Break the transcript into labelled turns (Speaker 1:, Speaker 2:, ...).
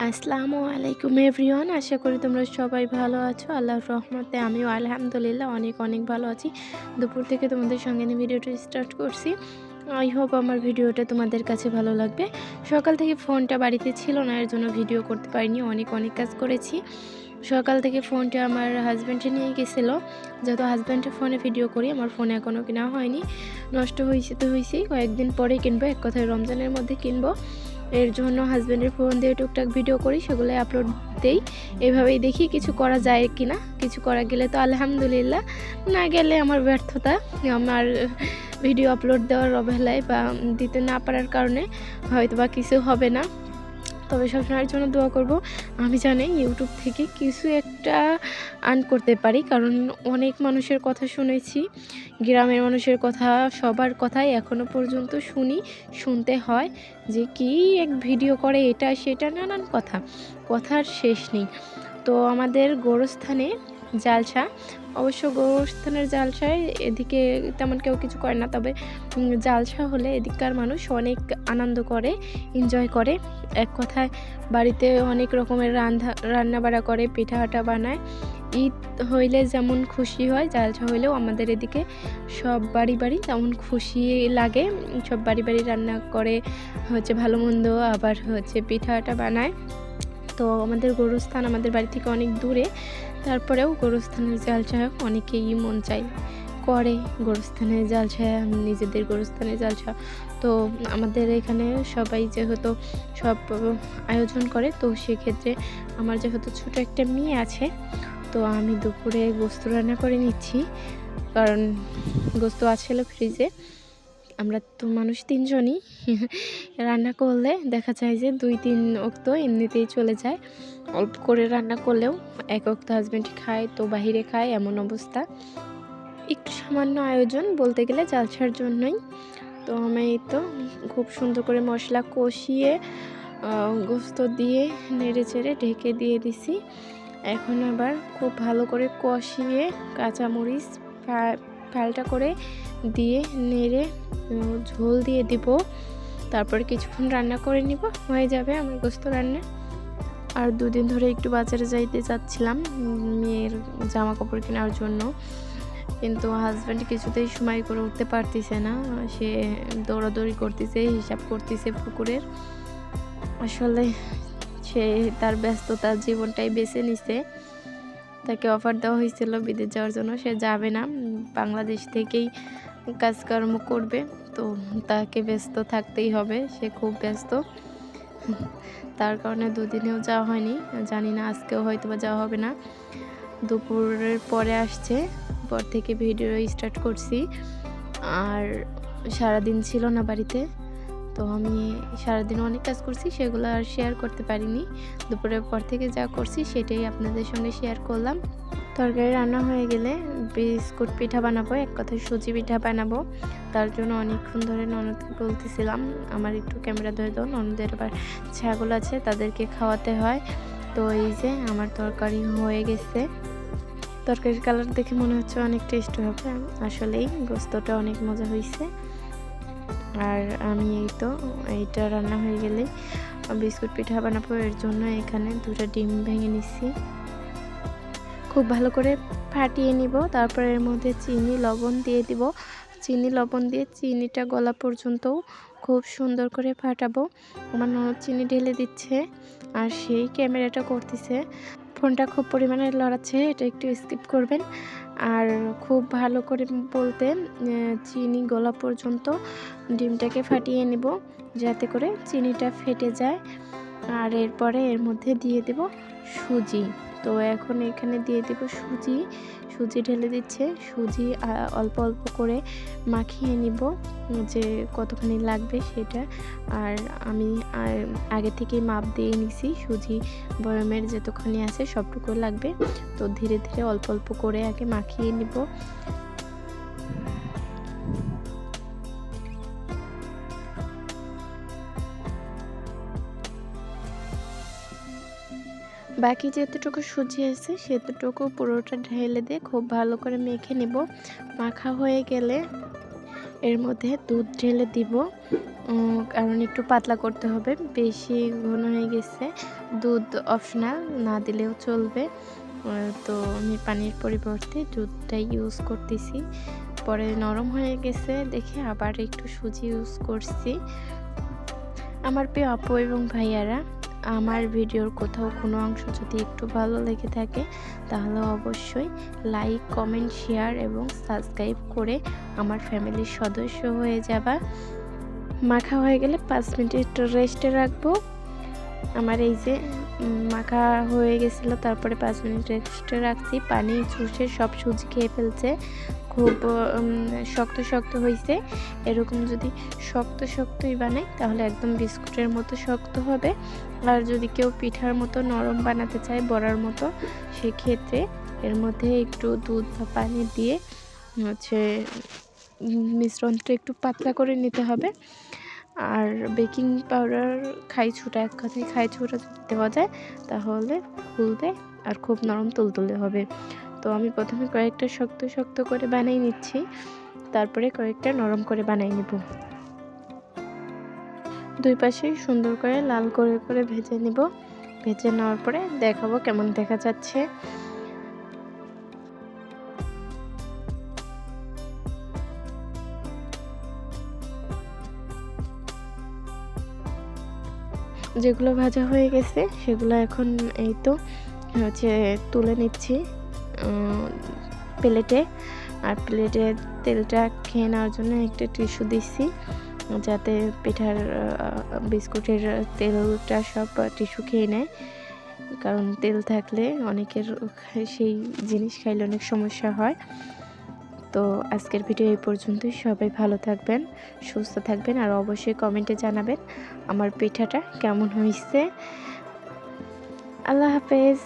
Speaker 1: আসসালামু আলাইকুম এভরিওয়ান। আশা করি তোমরা সবাই ভালো আছো। আল্লাহর রহমতে আমিও আলহামদুলিল্লাহ অনেক ভালো আছি। দুপুর থেকে তোমাদের সঙ্গে নিয়ে ভিডিওটা স্টার্ট করছি। আই হোপ আমার ভিডিওটা তোমাদের কাছে ভালো লাগবে। সকাল থেকে ফোনটা বাড়িতে ছিল না, এর জন্য ভিডিও করতে পারিনি। অনেক কাজ করেছি। সকাল থেকে ফোনটা আমার হাজব্যান্ডে নিয়ে গেছিলো। যেহেতু হাজব্যান্ডের ফোনে ভিডিও করি, আমার ফোনে এখনও কেনা হয়নি। নষ্ট হয়েছে তো হয়েছেই, কয়েকদিন পরে কিনবো, এক কথায় রমজানের মধ্যে কিনবো। এর জন্য হাজব্যান্ডের ফোন দিয়ে টুকটাক ভিডিও করি, সেগুলো আপলোড দেই। এভাবেই দেখি কিছু করা যায় কি না। কিছু করা গেলে তো আলহামদুলিল্লাহ, না গেলে আমার ব্যর্থতা। আমার ভিডিও আপলোড দেওয়ার অবহেলায় বা দিতে না পারার কারণে হয়তো বা কিছু হবে না। তবে সবসময়ের জন্য দোয়া করব আমি জানি ইউটিউব থেকে কিছু একটা আর্ন করতে পারি, কারণ অনেক মানুষের কথা শুনেছি, গ্রামের মানুষের কথা, সবার কথাই এখনও পর্যন্ত শুনতে হয় যে কি এক ভিডিও করে, এটা সেটা নানান কথার শেষ নেই। তো আমাদের গোরস্থানে জালসা, অবশ্য গোরস্থানের জালসায় এদিকে তেমন কেউ কিছু করে না, তবে জালসা হলে এদিককার মানুষ অনেক আনন্দ করে, এনজয় করে। এক কথায় বাড়িতে অনেক রকমের রান্নাবাড়া করে, পিঠাটা বানায়। ঈদ হইলে যেমন খুশি হয়, জালসা হইলেও আমাদের এদিকে সব বাড়ি তেমন খুশি লাগে। সব বাড়ি রান্না করে ভালো মন্দ, আবার পিঠাটা বানায়। তো আমাদের গোরস্থান আমাদের বাড়ি থেকে অনেক দূরে, তারপরেও গোরস্থানের জালসা অনেকেই মন চাই করে। গোরস্থানের জালসা, নিজেদের গোরস্থানের জালসা। তো আমাদের এখানে সবাই যেহেতু সব আয়োজন করে, তো সেক্ষেত্রে আমার যেহেতু ছোটো একটা মেয়ে আছে, তো আমি দুপুরে গোস্ত রান্না করে নিচ্ছি, কারণ গোস্ত আছে ফ্রিজে। আমরা তো মানুষ 3 জনই, রান্না করলে দেখা যায় যে 2-3 ওক্ত এমনিতেই চলে যায়। অল্প করে রান্না করলেও এক ওক্ত হাজব্যান্ড খায়, তো বাহিরে খায়, এমন অবস্থা। একটু সামান্য আয়োজন বলতে গেলে জালসার জন্যই। তো আমি তো খুব সুন্দর করে মশলা কষিয়ে গোস্ত দিয়ে নেড়ে চেড়ে ঢেকে দিয়ে দিছি। এখন আবার খুব ভালো করে কষিয়ে কাঁচামরিচ ফালটা করে দিয়ে নেড়ে ঝোল দিয়ে দিব। তারপর কিছুক্ষণ রান্না করে নিব, হয়ে যাবে আমার গোস্ত রান্না। আর 2 দিন ধরে একটু বাজারে যাইতে চাচ্ছিলাম মেয়ের জামা কাপড় কেনার জন্য, কিন্তু হাজব্যান্ড কিছুতেই সময় করে উঠতে পারতেছে না। সে দৌড়াদৌড়ি করতেছে, হিসাব করতেছে পুকুরের। আসলে সে তার ব্যস্ততার জীবনটাই বেছে নিছে। তাকে অফার দেওয়া হয়েছিল বিদেশ যাওয়ার জন্য, সে যাবে না, বাংলাদেশ থেকেই কাজকর্ম করবে। তো তাকে ব্যস্ত থাকতেই হবে, সে খুব ব্যস্ত। তার কারণে 2 দিনেও যাওয়া হয়নি, জানি না আজকেও হয়তো বা যাওয়া হবে না। দুপুরের পরে আসছে, পর থেকে ভিডিও স্টার্ট করছি। আর সারাদিন ছিল না বাড়িতে, তো আমি সারাদিন অনেক কাজ করছি, সেগুলো আর শেয়ার করতে পারিনি। দুপুরের পর থেকে যা করছি সেটাই আপনাদের সঙ্গে শেয়ার করলাম। তরকারি রান্না হয়ে গেলে বিস্কুট পিঠা বানাবো, এক কথায় সুজি পিঠা বানাবো। তার জন্য অনেকক্ষণ ধরে ননদকে বলতেছিলাম আমার একটু ক্যামেরা ধরে দাও, ননদের আবার ছাগল আছে, তাদেরকে খাওয়াতে হয়। তো এই যে আমার তরকারি হয়ে গেছে। তরকারির কালার দেখে মনে হচ্ছে অনেক টেস্ট হবে, আসলেই গোস্তটা অনেক মজা হয়েছে। আর আমি এইটা রান্না হয়ে গেলে বিস্কুট পিঠা বানাবো, এর জন্য এখানে 2টা ডিম ভেঙে নিচ্ছি, খুব ভালো করে ফাটিয়ে নিব। তারপর এর মধ্যে চিনি লবণ দিয়ে দিব। চিনি লবণ দিয়ে চিনিটা গলা পর্যন্ত খুব সুন্দর করে ফাটাবো। আমার ননদ চিনি ঢেলে দিচ্ছে আর সেই ক্যামেরাটা করতেছে, ফোনটা খুব পরিমাণে লড়াচ্ছে, এটা একটু স্কিপ করবেন। আর খুব ভালো করে বলতে চিনি গলা পর্যন্ত ডিমটাকে ফাটিয়ে নেব, যাতে করে চিনিটা ফেটে যায়। আর এরপরে এর মধ্যে দিয়ে দেব সুজি। তো এখন এখানে দিয়ে দেব সুজি ঢেলে দিচ্ছে। সুজি অল্প করে মাখিয়ে নিব, যে কতখানি লাগবে সেটা। আর আমি আগে থেকেই মাপ দিয়ে নিছি, সুজি বয়মের যতখানি আছে সবটুকু লাগবে। তো ধীরে অল্প করে আগে মাখিয়ে নিব। বাকি যেতটুকু সুজি আছে সেতটুকু পুরোটা ঢেলে দিয়ে খুব ভালো করে মেখে নেব। মাখা হয়ে গেলে এর মধ্যে দুধ ঢেলে দিব। কারণ একটু পাতলা করতে হবে, বেশি ঘন হয়ে গেছে। দুধ অপশনাল, না দিলেও চলবে। তো আমি পানির পরিবর্তে দুধটাই ইউজ করতেছি। পরে নরম হয়ে গেছে দেখে আবার একটু সুজি ইউজ করছি। আমার প্রিয় আপু এবং ভাইয়ারা, আমার ভিডিওর কোথাও কোনো অংশ যদি একটু ভালো লেগে থাকে তাহলে অবশ্যই লাইক, কমেন্ট, শেয়ার এবং সাবস্ক্রাইব করে আমার ফ্যামিলির সদস্য হয়ে যাবা। মাখা হয়ে গেলে 5 মিনিট একটু রেস্টে রাখবো। আমার এই যে মাখা হয়ে গেছিল, তারপরে 5 মিনিট রেস্টে রাখছি। পানি চুষে সব সুজি খেয়ে ফেলছে। খুব শক্ত শক্ত হয়েছে। এরকম যদি শক্ত শক্তই বানাই তাহলে একদম বিস্কুটের মতো শক্ত হবে। আর যদি কেউ পিঠার মতো নরম বানাতে চায়, বড়ার মতো, সেক্ষেত্রে এর মধ্যে একটু দুধ বা পানি দিয়ে মিশ্রণটা একটু পাতলা করে নিতে হবে। আর বেকিং পাউডার, খাইছুটা, এক কথায় খাইছুটা যদি দেওয়া যায় তাহলে ফুলবে আর খুব নরম তুলতুলে হবে। তো আমি প্রথমে কয়েকটা শক্ত শক্ত করে বানিয়ে নিচ্ছি, তারপরে কয়েকটা নরম করে বানিয়ে নেব। দুই পাশেই সুন্দর করে লাল করে করে ভেজে নেব। ভেজে নেওয়ার পরে দেখাবো কেমন দেখা যাচ্ছে। যেগুলো ভাজা হয়ে গেছে সেগুলো এখন এই তো তুলে নিচ্ছি প্লেটে। আর প্লেটে তেলটা খেয়ে নেওয়ার জন্য একটা টিস্যু দিচ্ছি, যাতে পিঠার বিস্কুটের তেলটা সব টিস্যু খেয়ে নেয়। কারণ তেল থাকলে অনেকের সেই জিনিস খাইলে অনেক সমস্যা হয়। তো আজকের ভিডিও এই পর্যন্তই। সবাই ভালো থাকবেন, সুস্থ থাকবেন, আর অবশ্যই কমেন্টে জানাবেন আমার পিঠাটা কেমন হয়েছে। আল্লাহ হাফেজ।